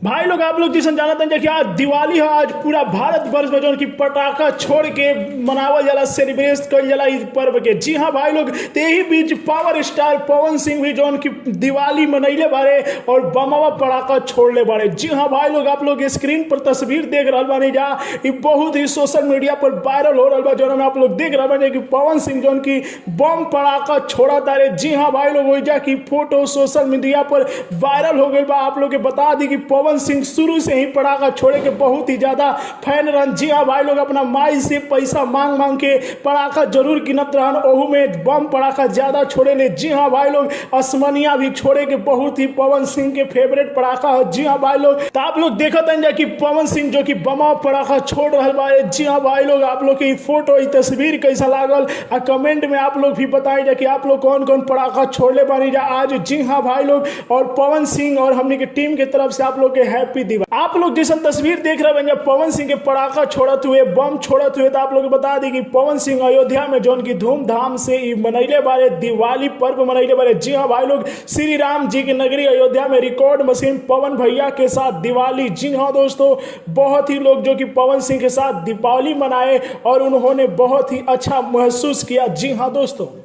भाई लोग आप लोग जैसे जानते हैं कि आज दिवाली है। आज पूरा भारत वर्ष में जो कि पटाखा छोड़ के मनावल जाला, सेलिब्रेट कल जाला इस पर्व के। जी हाँ भाई लोग, यही बीच पावर स्टार पवन सिंह भी जो कि दिवाली मनैले बारे और बमवा पटाखा छोड़ले बारे। जी हाँ भाई लोग, आप लोग स्क्रीन पर तस्वीर देख रहा बानी जा, ये बहुत ही सोशल मीडिया पर वायरल हो रहा बा। जो आप लोग देख रहा बानी कि पवन सिंह जो कि बम पटाखा छोड़ा तारे। जी हाँ भाई लोग, वही जा की फोटो सोशल मीडिया पर वायरल हो गई बा। आप लोग के बता दी कि पवन सिंह शुरू से ही पटाखा छोड़े के बहुत ही ज्यादा फैन रहन। जी हाँ भाई लोग, अपना माई से पैसा मांग मांग के पटाखा जरूर गिनत रहन, ओहू में बम पटाखा ज्यादा छोड़े ले। जी हाँ भाई लोग, आसमानिया भी छोड़े के बहुत ही पवन सिंह के फेवरेट पटाखा है। जी हाँ भाई लोग, तो आप लोग देखत हैं कि पवन सिंह जो कि बमा पटाखा छोड़ रहा बारे। जी हाँ भाई लोग, आप लोग की फोटो तस्वीर कैसा लागल आ कमेंट में आप लोग भी बताइए कि आप लोग कौन कौन पटाखा छोड़ले बानी जा आज। जी हाँ भाई लोग, और पवन सिंह और हमने की टीम की तरफ से आप लोग के हैप्पी दिवाली। आप लोग जैसे तस्वीर देख रहे हैं पवन सिंह के पटाखा छोड़त हुए, बम छोड़त हुए, तो आप लोग बता दी कि पवन सिंह अयोध्या में जो की धूमधाम से मनैले बारे दिवाली पर्व मनैले बारे। जी हाँ भाई लोग, श्री राम जी की नगरी अयोध्या में रिकॉर्ड मशीन पवन भैया के साथ दिवाली। जी हाँ दोस्तों, बहुत ही लोग जो कि पवन सिंह के साथ दीपावली मनाए और उन्होंने बहुत ही अच्छा महसूस किया। जी हाँ दोस्तों।